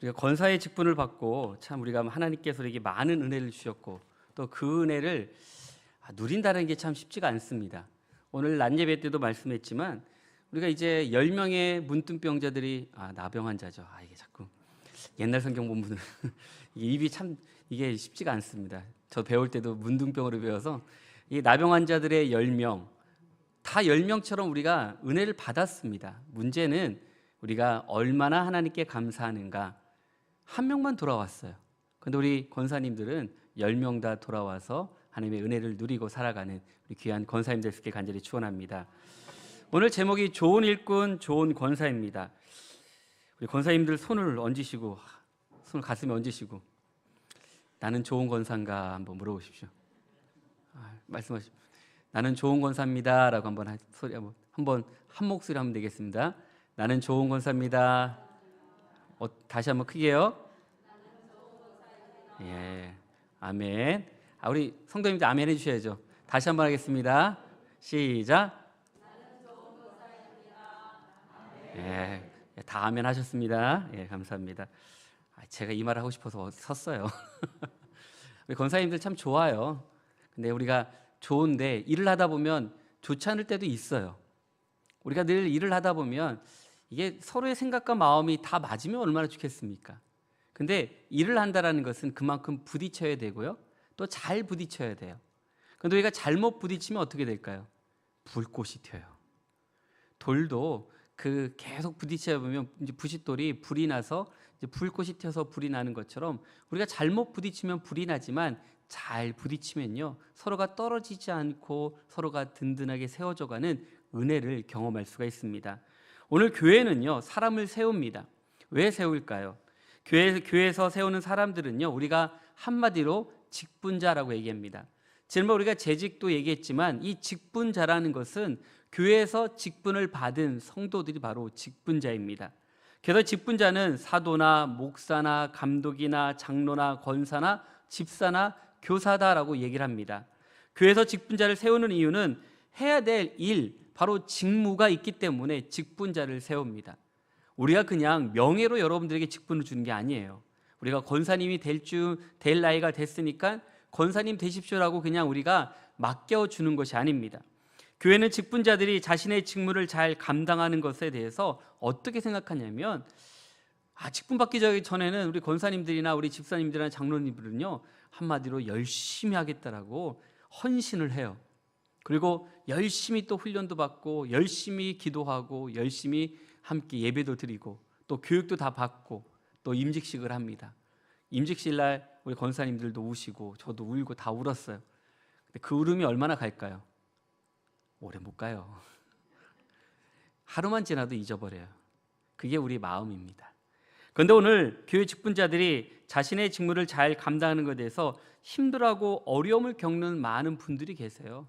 우리가 권사의 직분을 받고 참 우리가 하나님께서 우리에게 많은 은혜를 주셨고 또 그 은혜를 누린다는 게 참 쉽지가 않습니다. 오늘 낮 예배 때도 말씀했지만 우리가 이제 10명의 문둥병자들이 나병 환자죠. 이게 자꾸 옛날 성경 본문은 입이 참 이게 쉽지가 않습니다. 저 배울 때도 문둥병으로 배워서 이 나병 환자들의 10명 다 10명처럼 우리가 은혜를 받았습니다. 문제는 우리가 얼마나 하나님께 감사하는가. 한 명만 돌아왔어요. 그런데 우리 권사님들은 10명 다 돌아와서 하나님의 은혜를 누리고 살아가는 우리 귀한 권사님들 수 있게 간절히 축원합니다. 오늘 제목이 좋은 일꾼, 좋은 권사입니다. 우리 권사님들 손을 얹으시고 손을 가슴에 얹으시고 나는 좋은 권사인가 한번 물어보십시오. 말씀하십시오. 나는 좋은 권사입니다 라고 한번 소리 한번 한 목소리 하면 되겠습니다. 나는 좋은 권사입니다. 다시 한번 크게요. 예, 아멘. 우리 성도님들 아멘 해주셔야죠. 다시 한번 하겠습니다. 시작. 예, 다 아멘 하셨습니다. 예, 감사합니다. 제가 이 말을 하고 싶어서 섰어요. 우리 권사님들 참 좋아요. 근데 우리가 좋은데 일을 하다 보면 좋지 않을 때도 있어요. 우리가 늘 일을 하다 보면 이게 서로의 생각과 마음이 다 맞으면 얼마나 좋겠습니까? 근데 일을 한다는 것은 그만큼 부딪혀야 되고요. 또 잘 부딪혀야 돼요. 그런데 우리가 잘못 부딪히면 어떻게 될까요? 불꽃이 튀어요. 돌도 계속 부딪혀 보면 이제 부싯돌이 불이 나서 이제 불꽃이 튀어서 불이 나는 것처럼 우리가 잘못 부딪히면 불이 나지만 잘 부딪히면요 서로가 떨어지지 않고 서로가 든든하게 세워져가는 은혜를 경험할 수가 있습니다. 오늘 교회는요 사람을 세웁니다. 왜 세울까요? 교회에서 세우는 사람들은요 우리가 한마디로 직분자라고 얘기합니다. 지난번 우리가 재직도 얘기했지만 이 직분자라는 것은 교회에서 직분을 받은 성도들이 바로 직분자입니다. 그래서 직분자는 사도나 목사나 감독이나 장로나 권사나 집사나 교사다라고 얘기를 합니다. 교회에서 직분자를 세우는 이유는 해야 될 일, 바로 직무가 있기 때문에 직분자를 세웁니다. 우리가 그냥 명예로 여러분들에게 직분을 주는 게 아니에요. 우리가 권사님이 될 나이가 됐으니까 권사님 되십시오라고 그냥 우리가 맡겨주는 것이 아닙니다. 교회는 직분자들이 자신의 직무를 잘 감당하는 것에 대해서 어떻게 생각하냐면 직분 받기 전에는 우리 권사님들이나 우리 집사님들이나 장로님들은요 한마디로 열심히 하겠다라고 헌신을 해요. 그리고 열심히 또 훈련도 받고 열심히 기도하고 열심히 함께 예배도 드리고 또 교육도 다 받고 또 임직식을 합니다. 임직식 날 우리 권사님들도 우시고 저도 울고 다 울었어요. 근데 그 울음이 얼마나 갈까요? 오래 못 가요. 하루만 지나도 잊어버려요. 그게 우리 마음입니다. 그런데 오늘 교회 직분자들이 자신의 직무를 잘 감당하는 것에 대해서 힘들어하고 어려움을 겪는 많은 분들이 계세요.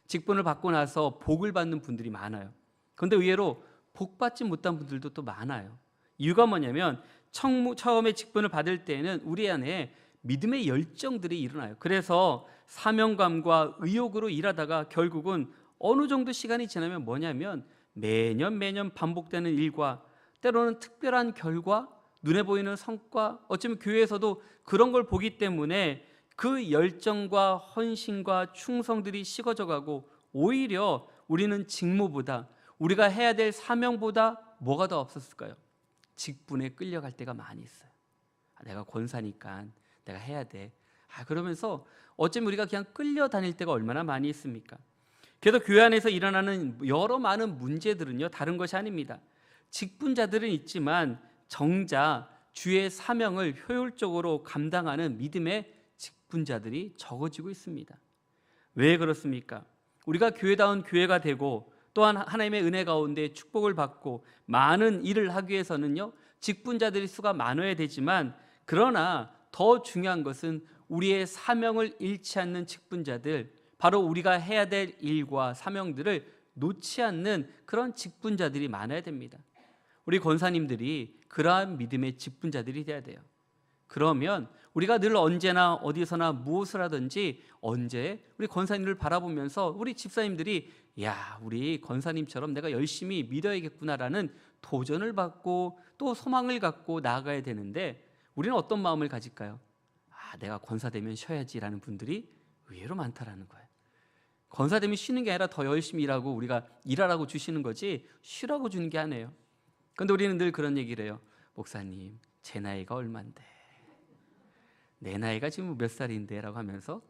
직분을 받고 나서 복을 받는 분들이 많아요. 그런데 의외로 복 받지 못한 분들도 또 많아요. 이유가 뭐냐면 처음에 직분을 받을 때에는 우리 안에 믿음의 열정들이 일어나요. 그래서 사명감과 의욕으로 일하다가 결국은 어느 정도 시간이 지나면 뭐냐면 매년 반복되는 일과 때로는 특별한 결과, 눈에 보이는 성과, 어쩌면 교회에서도 그런 걸 보기 때문에 그 열정과 헌신과 충성들이 식어져 가고 오히려 우리는 직무보다 우리가 해야 될 사명보다 뭐가 더 없었을까요? 직분에 끌려갈 때가 많이 있어요. 내가 권사니까 내가 해야 돼. 그러면서 어쩌면 우리가 그냥 끌려다닐 때가 얼마나 많이 있습니까? 그래서 교회 안에서 일어나는 여러 많은 문제들은요 다른 것이 아닙니다. 직분자들은 있지만 정작 주의 사명을 효율적으로 감당하는 믿음의 직분자들이 적어지고 있습니다. 왜 그렇습니까? 우리가 교회다운 교회가 되고 또한 하나님의 은혜 가운데 축복을 받고 많은 일을 하기 위해서는요 직분자들의 수가 많아야 되지만 그러나 더 중요한 것은 우리의 사명을 잃지 않는 직분자들, 바로 우리가 해야 될 일과 사명들을 놓지 않는 그런 직분자들이 많아야 됩니다. 우리 권사님들이 그러한 믿음의 직분자들이 돼야 돼요. 그러면 우리가 늘 언제나 어디서나 무엇을 하든지 언제 우리 권사님을 바라보면서 우리 집사님들이 우리 권사님처럼 내가 열심히 믿어야겠구나라는 도전을 받고 또 소망을 갖고 나아가야 되는데 우리는 어떤 마음을 가질까요? 내가 권사되면 쉬어야지라는 분들이 의외로 많다라는 거예요. 권사되면 쉬는 게 아니라 더 열심히 일하고 우리가 일하라고 주시는 거지 쉬라고 주는 게 아니에요. 그런데 우리는 늘 그런 얘기를 해요. 목사님, 제 나이가 얼만데, 내 나이가 지금 몇 살인데 라고 하면서,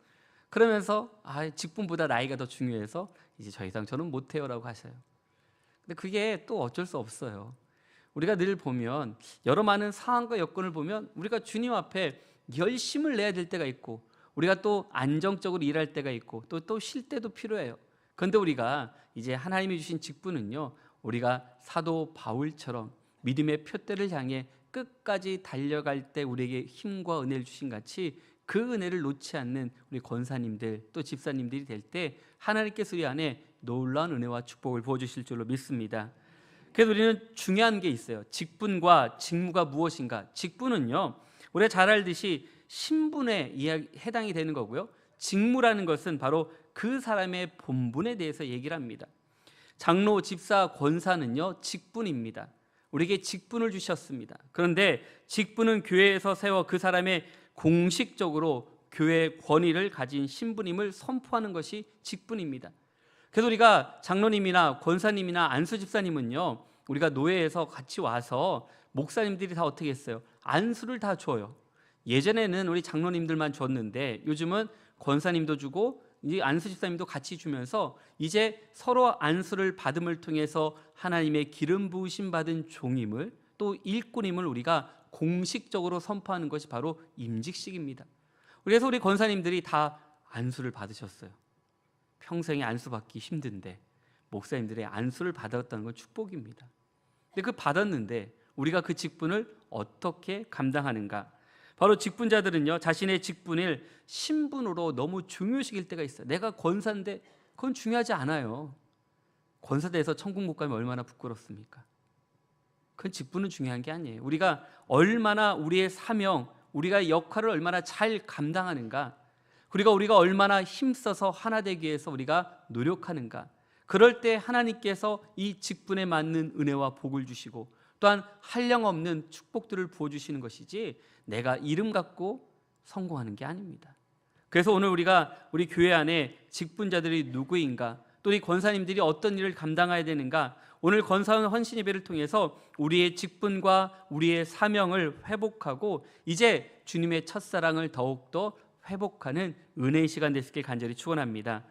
그러면서 직분보다 나이가 더 중요해서 이제 더 이상 저는 못해요 라고 하셔요. 근데 그게 또 어쩔 수 없어요. 우리가 늘 보면 여러 많은 상황과 여건을 보면 우리가 주님 앞에 열심을 내야 될 때가 있고, 우리가 또 안정적으로 일할 때가 있고, 또 쉴 때도 필요해요. 그런데 우리가 이제 하나님이 주신 직분은요, 우리가 사도 바울처럼 믿음의 표대를 향해 끝까지 달려갈 때 우리에게 힘과 은혜를 주신 같이 그 은혜를 놓지 않는 우리 권사님들 또 집사님들이 될 때 하나님께서 우리 안에 놀라운 은혜와 축복을 부어주실 줄로 믿습니다. 그래서 우리는 중요한 게 있어요. 직분과 직무가 무엇인가. 직분은요, 우리가 잘 알듯이 신분에 해당이 되는 거고요, 직무라는 것은 바로 그 사람의 본분에 대해서 얘기를 합니다. 장로, 집사, 권사는요 직분입니다. 우리에게 직분을 주셨습니다. 그런데 직분은 교회에서 세워 그 사람의 공식적으로 교회의 권위를 가진 신분임을 선포하는 것이 직분입니다. 그래서 우리가 장로님이나 권사님이나 안수 집사님은요, 우리가 노예에서 같이 와서 목사님들이 다 어떻게 했어요? 안수를 다 줘요. 예전에는 우리 장로님들만 줬는데 요즘은 권사님도 주고 이 안수 집사님도 같이 주면서 이제 서로 안수를 받음을 통해서 하나님의 기름 부으심 받은 종임을, 또 일꾼임을 우리가 공식적으로 선포하는 것이 바로 임직식입니다. 그래서 우리 권사님들이 다 안수를 받으셨어요. 평생에 안수 받기 힘든데 목사님들의 안수를 받았다는 건 축복입니다. 근데 그 받았는데 우리가 그 직분을 어떻게 감당하는가? 바로 직분자들은요, 자신의 직분을 신분으로 너무 중요시길 때가 있어요. 내가 권사인데 그건 중요하지 않아요. 권사대에서 천국 못 가면 얼마나 부끄럽습니까? 그 직분은 중요한 게 아니에요. 우리가 얼마나 우리의 사명, 우리가 역할을 얼마나 잘 감당하는가, 그리고 우리가 얼마나 힘써서 하나 되기 위해서 우리가 노력하는가, 그럴 때 하나님께서 이 직분에 맞는 은혜와 복을 주시고 또한 한량없는 축복들을 부어주시는 것이지 내가 이름 갖고 성공하는 게 아닙니다. 그래서 오늘 우리가 우리 교회 안에 직분자들이 누구인가, 또 이 권사님들이 어떤 일을 감당해야 되는가, 오늘 권사원 헌신 예배를 통해서 우리의 직분과 우리의 사명을 회복하고 이제 주님의 첫사랑을 더욱더 회복하는 은혜의 시간 됐길 간절히 축원합니다.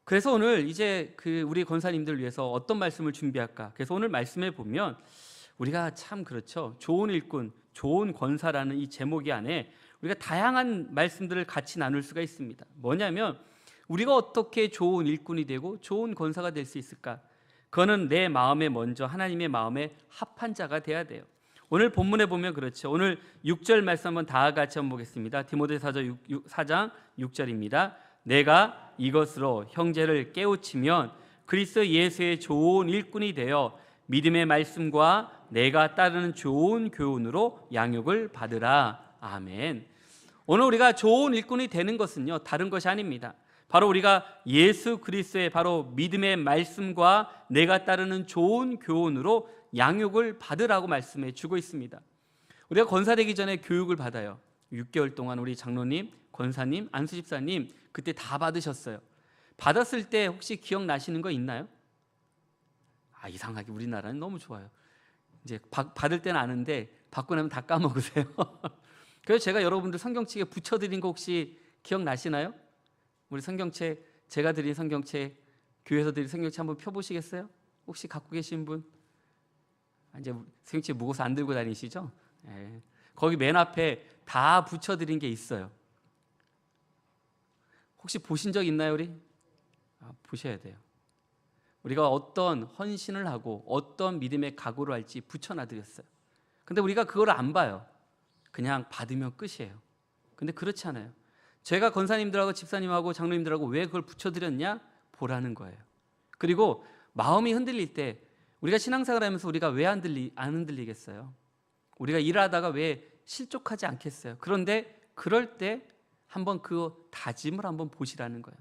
그래서 오늘 이제 우리 권사님들을 위해서 어떤 말씀을 준비할까? 그래서 오늘 말씀에 보면 우리가 참 그렇죠. 좋은 일꾼, 좋은 권사라는 이 제목이 안에 우리가 다양한 말씀들을 같이 나눌 수가 있습니다. 뭐냐면 우리가 어떻게 좋은 일꾼이 되고 좋은 권사가 될 수 있을까? 그거는 내 마음에 먼저 하나님의 마음에 합한 자가 돼야 돼요. 오늘 본문에 보면 그렇죠. 오늘 6절 말씀 한번 다 같이 한번 보겠습니다. 디모데후서 4장 6절입니다. 내가 이것으로 형제를 깨우치면 그리스도 예수의 좋은 일꾼이 되어 믿음의 말씀과 내가 따르는 좋은 교훈으로 양육을 받으라. 아멘. 오늘 우리가 좋은 일꾼이 되는 것은요, 다른 것이 아닙니다. 바로 우리가 예수 그리스도의 바로 믿음의 말씀과 내가 따르는 좋은 교훈으로 양육을 받으라고 말씀해 주고 있습니다. 우리가 권사되기 전에 교육을 받아요. 6개월 동안 우리 장로님, 권사님, 안수집사님 그때 다 받으셨어요. 받았을 때 혹시 기억나시는 거 있나요? 이상하게 우리나라는 너무 좋아요. 이제 받을 때는 아는데 받고 나면 다 까먹으세요. 그래서 제가 여러분들 성경책에 붙여드린 거 혹시 기억나시나요? 우리 성경책, 제가 드린 성경책, 교회에서 드린 성경책 한번 펴보시겠어요? 혹시 갖고 계신 분? 이제 성경책 무거워서 안 들고 다니시죠? 네. 거기 맨 앞에 다 붙여드린 게 있어요. 혹시 보신 적 있나요, 우리? 보셔야 돼요. 우리가 어떤 헌신을 하고 어떤 믿음의 각오를 할지 붙여놔드렸어요. 근데 우리가 그걸 안 봐요. 그냥 받으면 끝이에요. 근데 그렇지 않아요. 제가 권사님들하고 집사님하고 장로님들하고 왜 그걸 붙여드렸냐? 보라는 거예요. 그리고 마음이 흔들릴 때 우리가 신앙생활 하면서 우리가 왜 안 흔들리겠어요? 우리가 일하다가 왜 실족하지 않겠어요? 그런데 그럴 때 한번 그 다짐을 한번 보시라는 거예요.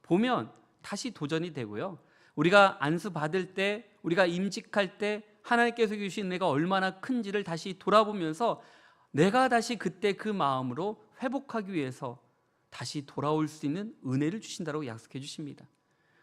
보면 다시 도전이 되고요. 우리가 안수 받을 때, 우리가 임직할 때 하나님께서 주신 은혜가 얼마나 큰지를 다시 돌아보면서 내가 다시 그때 그 마음으로 회복하기 위해서 다시 돌아올 수 있는 은혜를 주신다고 약속해 주십니다.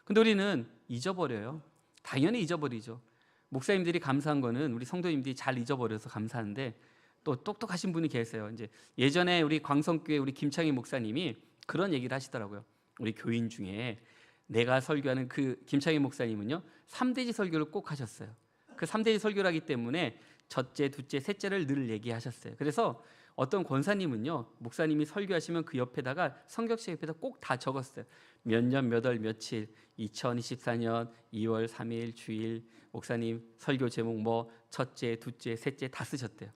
근데 우리는 잊어버려요. 당연히 잊어버리죠. 목사님들이 감사한 거는 우리 성도님들이 잘 잊어버려서 감사한데, 또 똑똑하신 분이 계세요. 이제 예전에 우리 광성교회 우리 김창희 목사님이 그런 얘기를 하시더라고요. 우리 교인 중에 내가 설교하는 그 김창희 목사님은요 3대지 설교를 꼭 하셨어요. 그 3대지 설교를 하기 때문에 첫째, 둘째, 셋째를 늘 얘기하셨어요. 그래서 어떤 권사님은요 목사님이 설교하시면 그 옆에다가 성경책 옆에다 꼭 다 적었어요. 몇 년 몇 월 며칠 2024년 2월 3일 주일 목사님 설교 제목 뭐 첫째, 둘째, 셋째 다 쓰셨대요.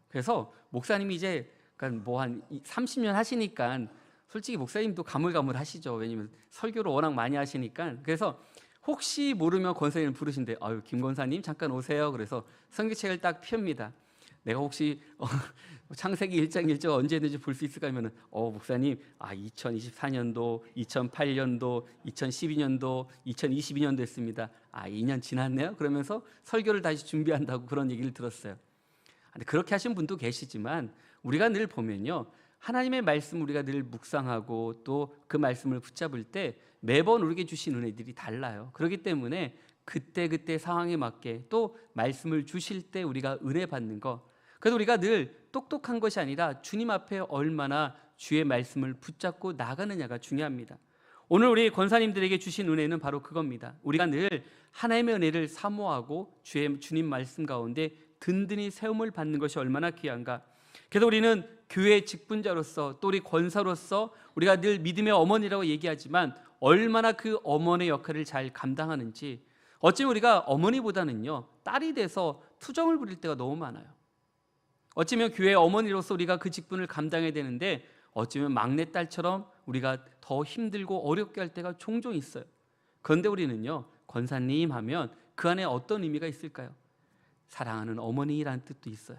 그래서 목사님이 이제 그러니까 뭐 한 30년 하시니까 솔직히 목사님도 가물가물하시죠. 왜냐면 설교를 워낙 많이 하시니까. 그래서 혹시 모르면 권사님을 부르신대. 아유 김 권사님 잠깐 오세요. 그래서 성경책을 딱 펴입니다. 내가 혹시 창세기 1장 1절 언제 했는지 볼 수 있을까 하면은 목사님 2024년도, 2008년도, 2012년도, 2022년도 했습니다. 2년 지났네요. 그러면서 설교를 다시 준비한다고 그런 얘기를 들었어요. 근데 그렇게 하신 분도 계시지만 우리가 늘 보면요 하나님의 말씀 우리가 늘 묵상하고 또 그 말씀을 붙잡을 때 매번 우리에게 주신 은혜들이 달라요. 그렇기 때문에 그때 상황에 맞게 또 말씀을 주실 때 우리가 은혜 받는 것, 그래서 우리가 늘 똑똑한 것이 아니라 주님 앞에 얼마나 주의 말씀을 붙잡고 나가느냐가 중요합니다. 오늘 우리 권사님들에게 주신 은혜는 바로 그겁니다. 우리가 늘 하나님의 은혜를 사모하고 주님 말씀 가운데 든든히 세움을 받는 것이 얼마나 귀한가. 그래서 우리는 교회의 직분자로서 또 우리 권사로서 우리가 늘 믿음의 어머니라고 얘기하지만 얼마나 그 어머니의 역할을 잘 감당하는지, 어쩌면 우리가 어머니보다는요 딸이 돼서 투정을 부릴 때가 너무 많아요. 어쩌면 교회의 어머니로서 우리가 그 직분을 감당해야 되는데 어쩌면 막내딸처럼 우리가 더 힘들고 어렵게 할 때가 종종 있어요. 그런데 우리는요 권사님 하면 그 안에 어떤 의미가 있을까요? 사랑하는 어머니라는 뜻도 있어요.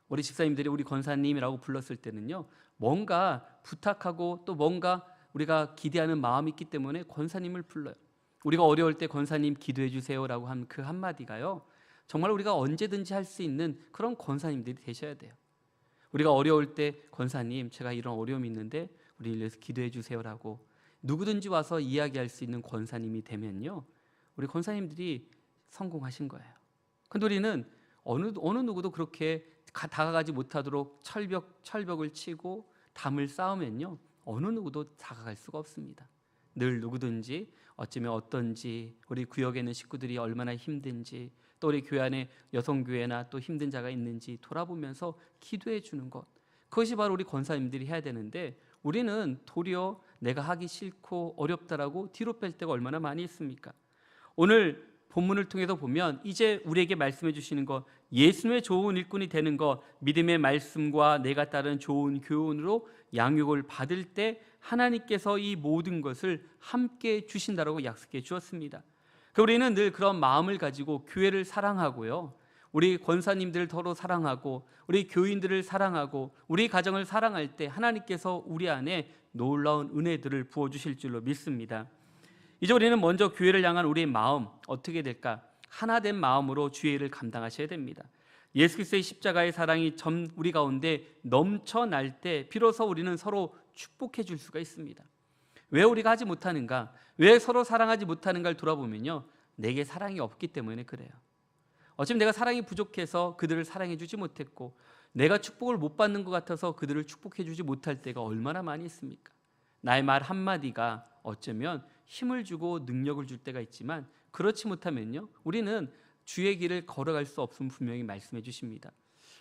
우리 집사님들이 우리 권사님이라고 불렀을 때는요 뭔가 부탁하고 또 뭔가 우리가 기대하는 마음이 있기 때문에 권사님을 불러요. 우리가 어려울 때 권사님 기도해 주세요라고 한 그 한마디가요 정말 우리가 언제든지 할 수 있는 그런 권사님들이 되셔야 돼요. 우리가 어려울 때 권사님 제가 이런 어려움이 있는데 우리 위해서 기도해 주세요라고 누구든지 와서 이야기할 수 있는 권사님이 되면요 우리 권사님들이 성공하신 거예요. 근데 우리는 어느 누구도 그렇게 다가가지 못하도록 철벽을 치고 담을 쌓으면요 어느 누구도 다가갈 수가 없습니다. 늘 누구든지 어쩌면 어떤지, 우리 구역에 있는 식구들이 얼마나 힘든지, 또 우리 교회 안에 여성교회나 또 힘든 자가 있는지 돌아보면서 기도해 주는 것, 그것이 바로 우리 권사님들이 해야 되는데 우리는 도리어 내가 하기 싫고 어렵다라고 뒤로 뺄 때가 얼마나 많이 있습니까? 오늘 본문을 통해서 보면 이제 우리에게 말씀해 주시는 것, 예수님의 좋은 일꾼이 되는 것, 믿음의 말씀과 내가 따른 좋은 교훈으로 양육을 받을 때 하나님께서 이 모든 것을 함께 주신다라고 약속해 주었습니다. 우리는 늘 그런 마음을 가지고 교회를 사랑하고요, 우리 권사님들을 서로 사랑하고 우리 교인들을 사랑하고 우리 가정을 사랑할 때 하나님께서 우리 안에 놀라운 은혜들을 부어주실 줄로 믿습니다. 이제 우리는 먼저 교회를 향한 우리의 마음 어떻게 될까? 하나된 마음으로 주의 일을 감당하셔야 됩니다. 예수 그리스도의 십자가의 사랑이 우리 가운데 넘쳐날 때 비로소 우리는 서로 축복해 줄 수가 있습니다. 왜 우리가 하지 못하는가? 왜 서로 사랑하지 못하는가를 돌아보면요 내게 사랑이 없기 때문에 그래요. 어쩌면 내가 사랑이 부족해서 그들을 사랑해 주지 못했고, 내가 축복을 못 받는 것 같아서 그들을 축복해 주지 못할 때가 얼마나 많이 있습니까? 나의 말 한마디가 어쩌면 힘을 주고 능력을 줄 때가 있지만 그렇지 못하면요 우리는 주의 길을 걸어갈 수 없음을 분명히 말씀해 주십니다.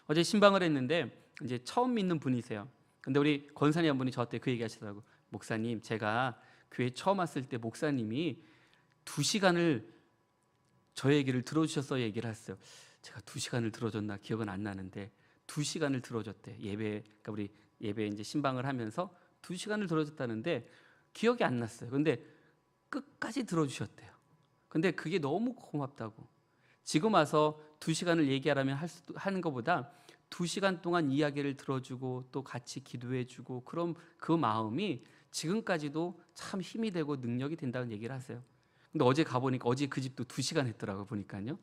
어제 신방을 했는데 이제 처음 믿는 분이세요. 근데 우리 권사님 한 분이 저한테 그 얘기 하시더라고요. 목사님, 제가 교회 처음 왔을 때 목사님이 2시간을 저 얘기를 들어주셔서 얘기를 했어요. 제가 2시간을 들어줬나 기억은 안 나는데 2시간을 들어줬대. 그러니까 우리 예배 이제 신방을 하면서 2시간을 들어줬다는데 기억이 안 났어요. 근데 끝까지 들어주셨대요. 근데 그게 너무 고맙다고. 지금 와서 2시간을 얘기하라면 하는 것보다 2시간 동안 이야기를 들어주고 또 같이 기도해주고 그런 그 마음이 지금까지도 참 힘이 되고 능력이 된다는 얘기를 하세요. 근데 어제 가보니까 어제 그 집도 2시간 했더라고요. 보니까요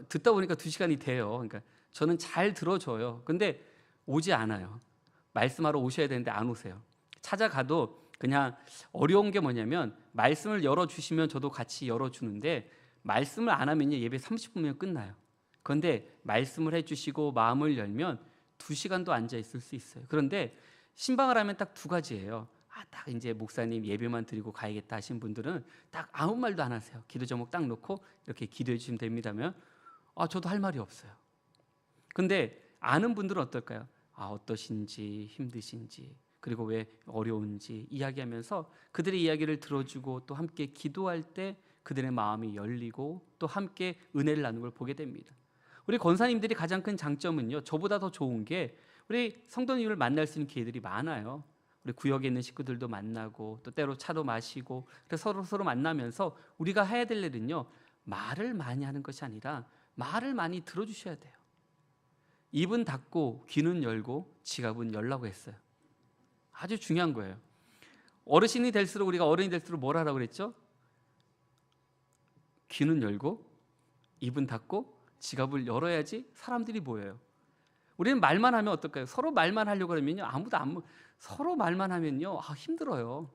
듣다 보니까 2시간이 돼요. 그러니까 저는 잘 들어줘요. 근데 오지 않아요. 말씀하러 오셔야 되는데 안 오세요. 찾아가도 그냥 어려운 게 뭐냐면 말씀을 열어주시면 저도 같이 열어주는데 말씀을 안 하면요 예배 30분이면 끝나요. 그런데 말씀을 해주시고 마음을 열면 2시간도 앉아 있을 수 있어요. 그런데 신방을 하면 딱 2가지예요. 딱 이제 목사님 예배만 드리고 가야겠다 하신 분들은 딱 아무 말도 안 하세요. 기도 제목 딱 놓고 이렇게 기도해 주시면 됩니다면 저도 할 말이 없어요. 근데 아는 분들은 어떨까요? 어떠신지 힘드신지 그리고 왜 어려운지 이야기하면서 그들의 이야기를 들어주고 또 함께 기도할 때 그들의 마음이 열리고 또 함께 은혜를 나누는 걸 보게 됩니다. 우리 권사님들이 가장 큰 장점은요, 저보다 더 좋은 게 우리 성도님을 만날 수 있는 기회들이 많아요. 우리 구역에 있는 식구들도 만나고 또 때로 차도 마시고 그래서 서로 만나면서 우리가 해야 될 일은요, 말을 많이 하는 것이 아니라 말을 많이 들어주셔야 돼요. 입은 닫고 귀는 열고 지갑은 열라고 했어요. 아주 중요한 거예요. 어르신이 될수록 우리가 어른이 될수록 뭘 하라고 그랬죠? 귀는 열고 입은 닫고 지갑을 열어야지 사람들이 모여요. 우리는 말만 하면 어떨까요? 서로 말만 하려고 그러면요 서로 말만 하면요 힘들어요.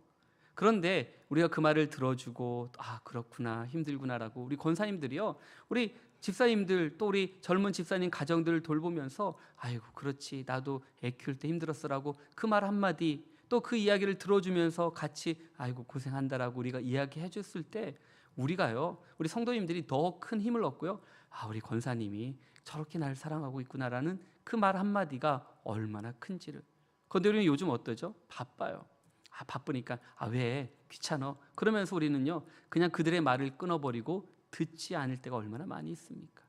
그런데 우리가 그 말을 들어주고 그렇구나 힘들구나라고 우리 권사님들이요 우리 집사님들 또 우리 젊은 집사님 가정들을 돌보면서 아이고 그렇지 나도 애 키울 때 힘들었어라고 그 말 한마디 또 그 이야기를 들어주면서 같이 아이고 고생한다라고 우리가 이야기해 줬을 때 우리가요 우리 성도님들이 더 큰 힘을 얻고요 우리 권사님이 저렇게 나를 사랑하고 있구나라는 그 말 한마디가 얼마나 큰지를. 그런데 우리는 요즘 어떠죠? 바빠요. 바쁘니까 왜 귀찮아 그러면서 우리는요 그냥 그들의 말을 끊어버리고 듣지 않을 때가 얼마나 많이 있습니까?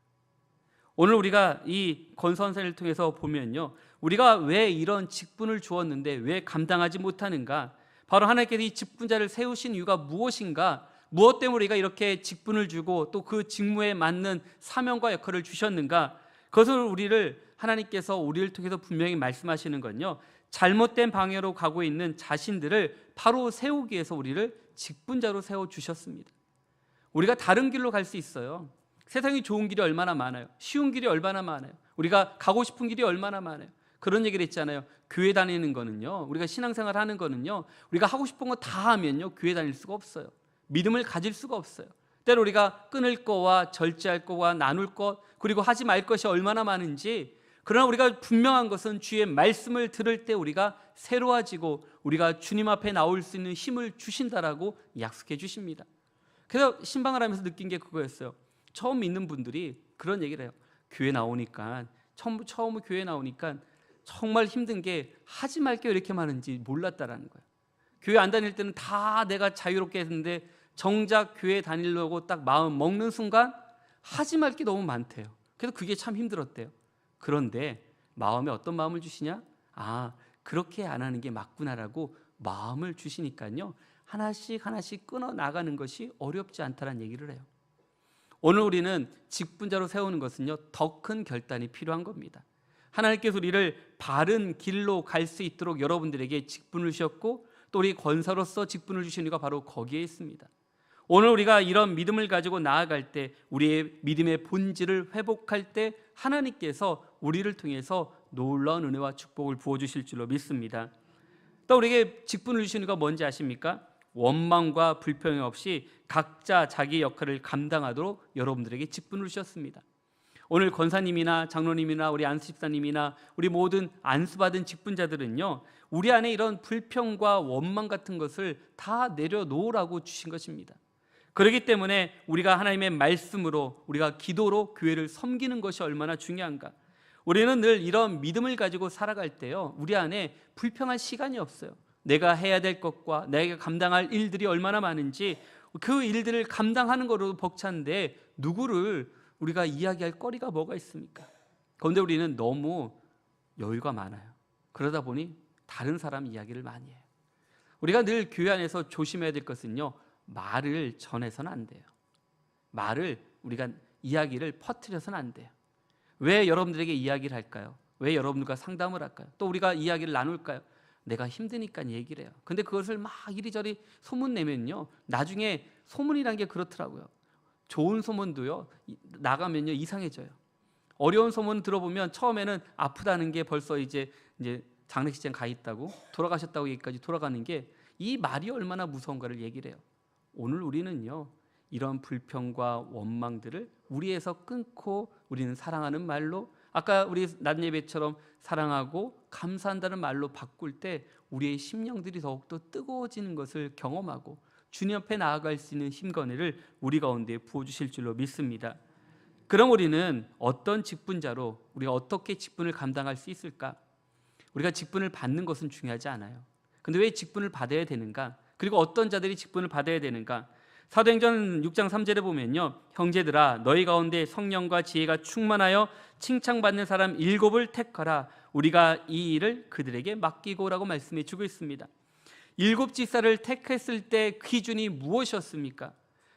오늘 우리가 이 권선생을 통해서 보면요 우리가 왜 이런 직분을 주었는데 왜 감당하지 못하는가, 바로 하나님께서 이 직분자를 세우신 이유가 무엇인가, 무엇 때문에 우리가 이렇게 직분을 주고 또 그 직무에 맞는 사명과 역할을 주셨는가, 그것을 하나님께서 우리를 통해서 분명히 말씀하시는 건요 잘못된 방향으로 가고 있는 자신들을 바로 세우기 위해서 우리를 직분자로 세워주셨습니다. 우리가 다른 길로 갈 수 있어요. 세상이 좋은 길이 얼마나 많아요. 쉬운 길이 얼마나 많아요. 우리가 가고 싶은 길이 얼마나 많아요. 그런 얘기를 했잖아요. 교회 다니는 거는요 우리가 신앙생활 하는 거는요 우리가 하고 싶은 거 다 하면요 교회 다닐 수가 없어요. 믿음을 가질 수가 없어요. 때로 우리가 끊을 거와 절제할 거와 나눌 것 그리고 하지 말 것이 얼마나 많은지, 그러나 우리가 분명한 것은 주의 말씀을 들을 때 우리가 새로워지고 우리가 주님 앞에 나올 수 있는 힘을 주신다라고 약속해 주십니다. 그래서 신방을 하면서 느낀 게 그거였어요. 처음 믿는 분들이 그런 얘기를 해요. 교회 나오니까 처음 교회 나오니까 정말 힘든 게 하지 말 게 왜 이렇게 많은지 몰랐다라는 거예요. 교회 안 다닐 때는 다 내가 자유롭게 했는데 정작 교회 다니려고 딱 마음 먹는 순간 하지 말 게 너무 많대요. 그래서 그게 참 힘들었대요. 그런데 마음에 어떤 마음을 주시냐? 그렇게 안 하는 게 맞구나라고 마음을 주시니까요 하나씩 끊어 나가는 것이 어렵지 않다는 얘기를 해요. 오늘 우리는 직분자로 세우는 것은요 더 큰 결단이 필요한 겁니다. 하나님께서 우리를 바른 길로 갈 수 있도록 여러분들에게 직분을 주셨고 또 우리 권사로서 직분을 주신 이유가 바로 거기에 있습니다. 오늘 우리가 이런 믿음을 가지고 나아갈 때 우리의 믿음의 본질을 회복할 때 하나님께서 우리를 통해서 놀라운 은혜와 축복을 부어주실 줄로 믿습니다. 또 우리에게 직분을 주신 이유가 뭔지 아십니까? 원망과 불평이 없이 각자 자기 역할을 감당하도록 여러분들에게 직분을 주셨습니다. 오늘 권사님이나 장로님이나 우리 안수집사님이나 우리 모든 안수받은 직분자들은요 우리 안에 이런 불평과 원망 같은 것을 다 내려놓으라고 주신 것입니다. 그렇기 때문에 우리가 하나님의 말씀으로 우리가 기도로 교회를 섬기는 것이 얼마나 중요한가. 우리는 늘 이런 믿음을 가지고 살아갈 때요 우리 안에 불평할 시간이 없어요. 내가 해야 될 것과 내가 감당할 일들이 얼마나 많은지 그 일들을 감당하는 거로 벅찬데 누구를 우리가 이야기할 거리가 뭐가 있습니까? 그런데 우리는 너무 여유가 많아요. 그러다 보니 다른 사람 이야기를 많이 해요. 우리가 늘 교회 안에서 조심해야 될 것은요 말을 전해서는 안 돼요. 우리가 이야기를 퍼뜨려서는 안 돼요. 왜 여러분들에게 이야기를 할까요? 왜 여러분들과 상담을 할까요? 또 우리가 이야기를 나눌까요? 내가 힘드니까 얘기를 해요. 근데 그것을 막 이리저리 소문내면요 나중에 소문이란 게 그렇더라고요. 좋은 소문도요 나가면요 이상해져요. 어려운 소문 들어보면 처음에는 아프다는 게 벌써 이제 장례식장 가 있다고, 돌아가셨다고 얘기까지 돌아가는 게 이 말이 얼마나 무서운가를 얘기를 해요. 오늘 우리는요 이런 불평과 원망들을 우리에서 끊고 우리는 사랑하는 말로, 아까 우리 낮 예배처럼 사랑하고 감사한다는 말로 바꿀 때 우리의 심령들이 더욱더 뜨거워지는 것을 경험하고 주님 앞에 나아갈 수 있는 힘건의를 우리 가운데 부어주실 줄로 믿습니다. 그럼 우리는 어떤 직분자로 우리가 어떻게 직분을 감당할 수 있을까? 우리가 직분을 받는 것은 중요하지 않아요. 근데 왜 직분을 받아야 되는가? 그리고 어떤 자들이 직분을 받아야 되는가? 사도행전 6장 3절에 보면요, 형제들아 너희 가운데 성령과 지혜가 충만하여 칭찬받는 사람 7을 택하라. 우리가 이 일을 그들에게 맡기고라고 말씀해 주고 있습니다. 7 지사를 택했을 때 기준이 무엇이었습니까?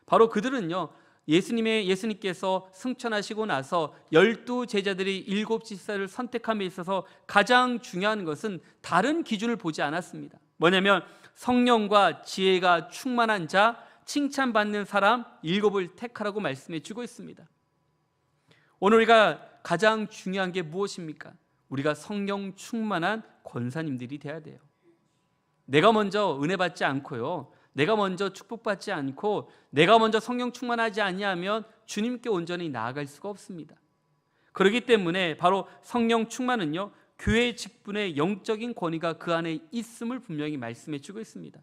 바로 그들은요 예수님께서 승천하시고 나서 12 제자들이 7 지사를 선택함에 있어서 가장 중요한 것은 다른 기준을 보지 않았습니다. 뭐냐면 성령과 지혜가 충만한 자, 칭찬받는 사람 7을 택하라고 말씀해 주고 있습니다. 오늘 우리가 가장 중요한 게 무엇입니까? 우리가 성령 충만한 권사님들이 돼야 돼요. 내가 먼저 은혜 받지 않고요, 내가 먼저 축복받지 않고 내가 먼저 성령 충만하지 아니하면 주님께 온전히 나아갈 수가 없습니다. 그렇기 때문에 바로 성령 충만은요 교회 직분의 영적인 권위가 그 안에 있음을 분명히 말씀해 주고 있습니다.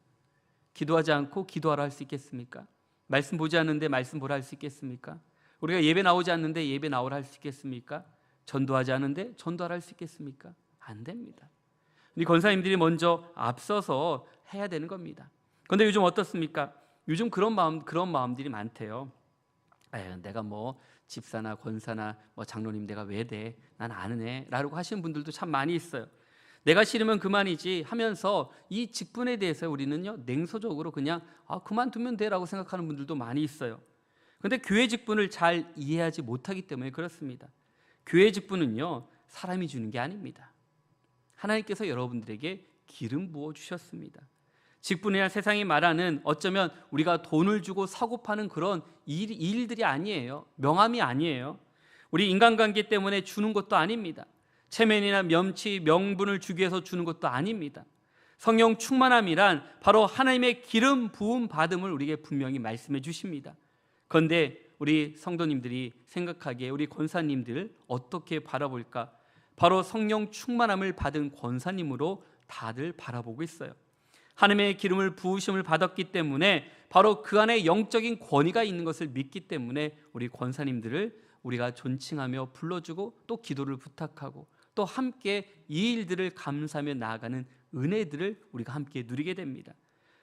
기도하지 않고 기도하라 할 수 있겠습니까? 말씀 보지 않는데 말씀 보라 할 수 있겠습니까? 우리가 예배 나오지 않는데 예배 나오라 할 수 있겠습니까? 전도하지 않는데 전도하라 할 수 있겠습니까? 안 됩니다. 우리 권사님들이 먼저 앞서서 해야 되는 겁니다. 그런데 요즘 어떻습니까? 요즘 그런 마음들이 많대요. 내가 뭐 집사나 권사나 뭐 장로님 내가 왜 돼? 난 아는 애라고 하시는 분들도 참 많이 있어요. 내가 싫으면 그만이지 하면서 이 직분에 대해서 우리는요 냉소적으로 그냥 그만두면 돼라고 생각하는 분들도 많이 있어요. 그런데 교회 직분을 잘 이해하지 못하기 때문에 그렇습니다. 교회 직분은요 사람이 주는 게 아닙니다. 하나님께서 여러분들에게 기름 부어 주셨습니다. 직분이란 세상이 말하는 어쩌면 우리가 돈을 주고 사고 파는 그런 일들이 아니에요. 명함이 아니에요. 우리 인간관계 때문에 주는 것도 아닙니다. 체면이나 명치, 명분을 주기 위해서 주는 것도 아닙니다. 성령 충만함이란 바로 하나님의 기름 부음 받음을 우리에게 분명히 말씀해 주십니다. 그런데 우리 성도님들이 생각하기에 우리 권사님들 어떻게 바라볼까? 바로 성령 충만함을 받은 권사님으로 다들 바라보고 있어요. 하나님의 기름을 부으심을 받았기 때문에 바로 그 안에 영적인 권위가 있는 것을 믿기 때문에 우리 권사님들을 우리가 존칭하며 불러주고 또 기도를 부탁하고 또 함께 이 일들을 감사하며 나아가는 은혜들을 우리가 함께 누리게 됩니다.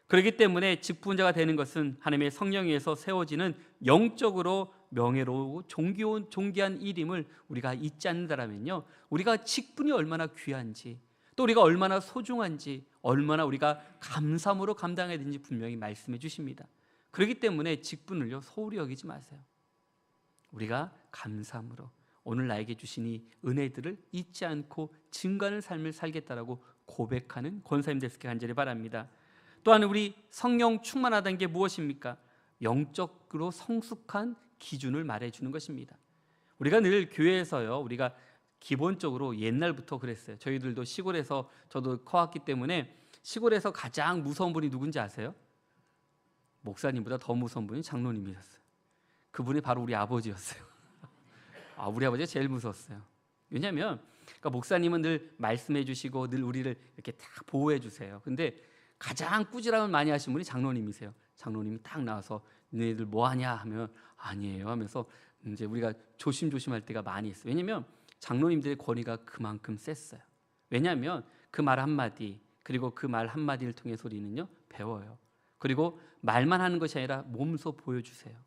그렇기 때문에 직분자가 되는 것은 하나님의 성령에 의해서 세워지는 영적으로 명예로우고 존귀한 일임을 우리가 잊지 않는다면요, 우리가 직분이 얼마나 귀한지 또 우리가 얼마나 소중한지 얼마나 우리가 감사함으로 감당해야 되는지 분명히 말씀해 주십니다. 그렇기 때문에 직분을요 소홀히 여기지 마세요. 우리가 감사함으로 오늘 나에게 주신 이 은혜들을 잊지 않고 증거하는 삶을 살겠다라고 고백하는 권사님 되시길 간절히 바랍니다. 또한 우리 성령 충만하다는 게 무엇입니까? 영적으로 성숙한 기준을 말해주는 것입니다. 우리가 늘 교회에서요 우리가 기본적으로 옛날부터 그랬어요. 저희들도 시골에서 저도 커왔기 때문에 시골에서 가장 무서운 분이 누군지 아세요? 목사님보다 더 무서운 분이 장로님이셨어요. 그분이 바로 우리 아버지였어요. 우리 아버지가 제일 무서웠어요. 왜냐하면 그러니까 목사님은 늘 말씀해 주시고 늘 우리를 이렇게 딱 보호해 주세요. 근데 가장 꾸지람을 많이 하신 분이 장로님이세요. 장로님이 딱 나와서 너희들 뭐 하냐 하면 아니에요 하면서 이제 우리가 조심조심할 때가 많이 있어요. 왜냐하면 장로님들의 권위가 그만큼 셌어요. 왜냐하면 그 말 한마디 그리고 그 말 한마디를 통해서 우리는요 배워요. 그리고 말만 하는 것이 아니라 몸소 보여주세요.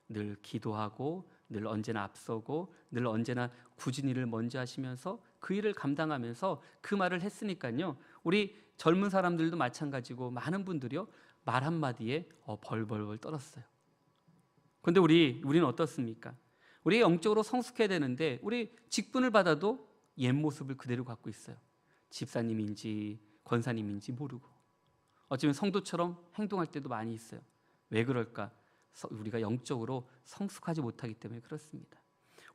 늘 기도하고 늘 언제나 앞서고 늘 언제나 굳은 일을 먼저 하시면서 그 일을 감당하면서 그 말을 했으니까요, 우리 젊은 사람들도 마찬가지고 많은 분들이요 말 한마디에 벌벌벌 떨었어요. 그런데 우리는 어떻습니까? 우리 영적으로 성숙해야 되는데 우리 직분을 받아도 옛 모습을 그대로 갖고 있어요. 집사님인지 권사님인지 모르고 어쩌면 성도처럼 행동할 때도 많이 있어요. 왜 그럴까? 우리가 영적으로 성숙하지 못하기 때문에 그렇습니다.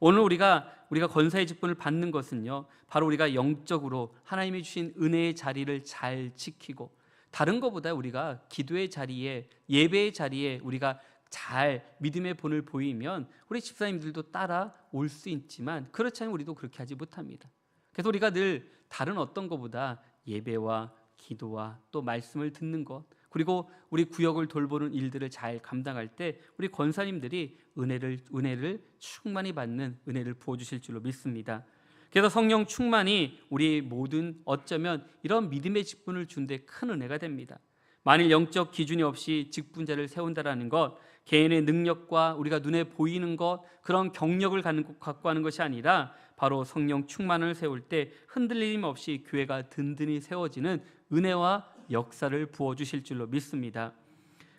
오늘 우리가 권사의 직분을 받는 것은요, 바로 우리가 영적으로 하나님이 주신 은혜의 자리를 잘 지키고, 다른 것보다 우리가 기도의 자리에, 예배의 자리에 우리가 잘 믿음의 본을 보이면 우리 집사님들도 따라올 수 있지만, 그렇지 않으면 우리도 그렇게 하지 못합니다. 그래서 우리가 늘 다른 어떤 것보다 예배와 기도와 또 말씀을 듣는 것, 그리고 우리 구역을 돌보는 일들을 잘 감당할 때 우리 권사님들이 은혜를 충만히 받는 은혜를 부어주실 줄로 믿습니다. 그래서 성령 충만이 우리 모든 어쩌면 이런 믿음의 직분을 준 데 큰 은혜가 됩니다. 만일 영적 기준이 없이 직분자를 세운다라는 것, 개인의 능력과 우리가 눈에 보이는 것, 그런 경력을 갖고 하는 것이 아니라 바로 성령 충만을 세울 때 흔들림 없이 교회가 든든히 세워지는 은혜와 역사를 부어주실 줄로 믿습니다.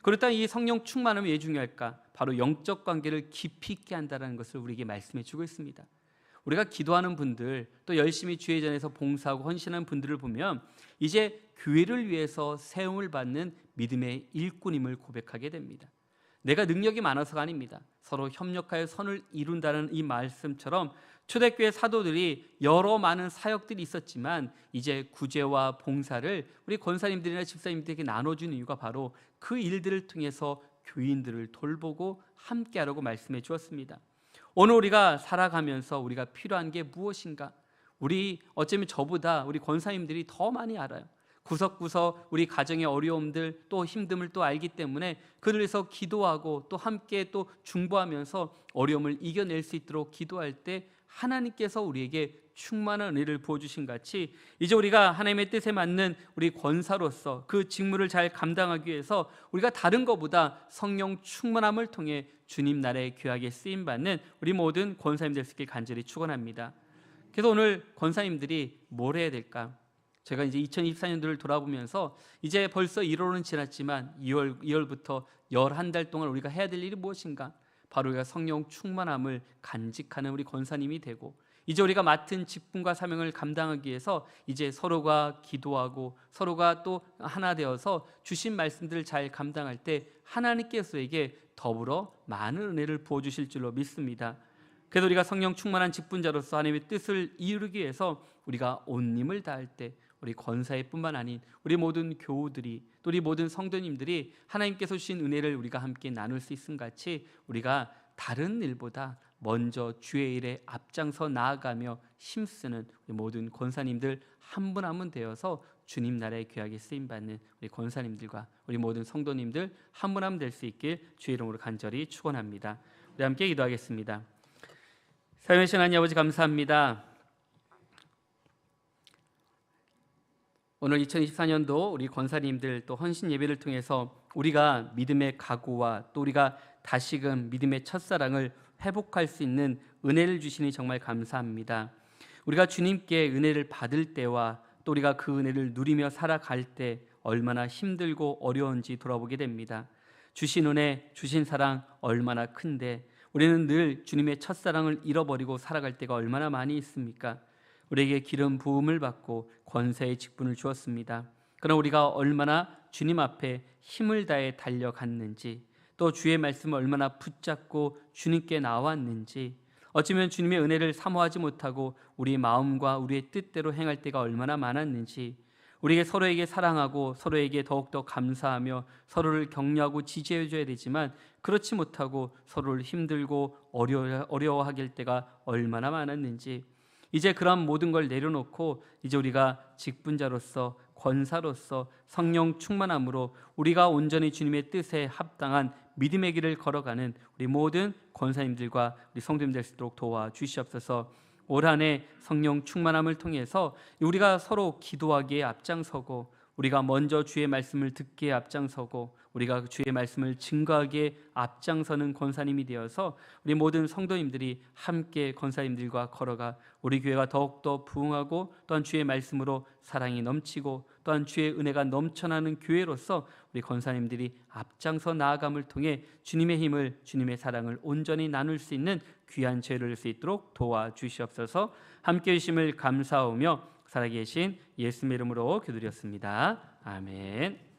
그렇다면 이 성령 충만은 왜 중요할까? 바로 영적 관계를 깊이 있게 한다는 것을 우리에게 말씀해 주고 있습니다. 우리가 기도하는 분들, 또 열심히 주의 전에서 봉사하고 헌신하는 분들을 보면 이제 교회를 위해서 세움을 받는 믿음의 일꾼임을 고백하게 됩니다. 내가 능력이 많아서가 아닙니다. 서로 협력하여 선을 이룬다는 이 말씀처럼 초대교회 사도들이 여러 많은 사역들이 있었지만 이제 구제와 봉사를 우리 권사님들이나 집사님들에게 나눠준 이유가 바로 그 일들을 통해서 교인들을 돌보고 함께하라고 말씀해 주었습니다. 오늘 우리가 살아가면서 우리가 필요한 게 무엇인가? 우리 어쩌면 저보다 우리 권사님들이 더 많이 알아요. 구석구석 우리 가정의 어려움들 또 힘듦을 또 알기 때문에 그를 위해서 기도하고 또 함께 또 중보하면서 어려움을 이겨낼 수 있도록 기도할 때 하나님께서 우리에게 충만한 은혜를 부어주신 같이 이제 우리가 하나님의 뜻에 맞는 우리 권사로서 그 직무를 잘 감당하기 위해서 우리가 다른 것보다 성령 충만함을 통해 주님 나라의 귀하게 쓰임받는 우리 모든 권사님 될 수 있길 간절히 축원합니다. 그래서 오늘 권사님들이 뭘 해야 될까? 제가 이제 2024년도를 돌아보면서 이제 벌써 1월은 지났지만 2월부터 11달 동안 우리가 해야 될 일이 무엇인가? 바로 우리가 성령 충만함을 간직하는 우리 권사님이 되고 이제 우리가 맡은 직분과 사명을 감당하기 위해서 이제 서로가 기도하고 서로가 또 하나 되어서 주신 말씀들을 잘 감당할 때 하나님께서에게 더불어 많은 은혜를 부어주실 줄로 믿습니다. 그래서 우리가 성령 충만한 직분자로서 하나님의 뜻을 이루기 위해서 우리가 온 힘을 다할 때 우리 권사회뿐만 아닌 우리 모든 교우들이 또 우리 모든 성도님들이 하나님께서 주신 은혜를 우리가 함께 나눌 수 있음 같이 우리가 다른 일보다 먼저 주의 일에 앞장서 나아가며 힘쓰는 우리 모든 권사님들 한 분 한 분 되어서 주님 나라의 귀하게 쓰임받는 우리 권사님들과 우리 모든 성도님들 한 분 한 분 될 수 있길 주의 이름으로 간절히 축원합니다. 우리 함께 기도하겠습니다. 사랑하신 하나님 아버지 감사합니다. 오늘 2024년도 우리 권사님들 또 헌신 예배를 통해서 우리가 믿음의 각오와 또 우리가 다시금 믿음의 첫사랑을 회복할 수 있는 은혜를 주시니 정말 감사합니다. 우리가 주님께 은혜를 받을 때와 또 우리가 그 은혜를 누리며 살아갈 때 얼마나 힘들고 어려운지 돌아보게 됩니다. 주신 은혜, 주신 사랑 얼마나 큰데 우리는 늘 주님의 첫사랑을 잃어버리고 살아갈 때가 얼마나 많이 있습니까? 우리에게 기름 부음을 받고 권세의 직분을 주었습니다. 그러나 우리가 얼마나 주님 앞에 힘을 다해 달려갔는지 또 주의 말씀을 얼마나 붙잡고 주님께 나왔는지 어쩌면 주님의 은혜를 사모하지 못하고 우리 마음과 우리의 뜻대로 행할 때가 얼마나 많았는지 우리에게 서로에게 사랑하고 서로에게 더욱더 감사하며 서로를 격려하고 지지해줘야 되지만 그렇지 못하고 서로를 힘들고 어려워하게 할 때가 얼마나 많았는지 이제 그런 모든 걸 내려놓고 이제 우리가 직분자로서 권사로서 성령 충만함으로 우리가 온전히 주님의 뜻에 합당한 믿음의 길을 걸어가는 우리 모든 권사님들과 우리 성도님 될 수 있도록 도와주시옵소서. 올 한 해 성령 충만함을 통해서 우리가 서로 기도하기에 앞장서고 우리가 먼저 주의 말씀을 듣기에 앞장서고 우리가 주의 말씀을 증거하기에 앞장서는 권사님이 되어서 우리 모든 성도님들이 함께 권사님들과 걸어가 우리 교회가 더욱더 부흥하고 또한 주의 말씀으로 사랑이 넘치고 또한 주의 은혜가 넘쳐나는 교회로서 우리 권사님들이 앞장서 나아감을 통해 주님의 힘을 주님의 사랑을 온전히 나눌 수 있는 귀한 죄를 낼 수 있도록 도와주시옵소서. 함께해 주심을 감사하며 살아계신 예수님의 이름으로 기도드렸습니다. 아멘.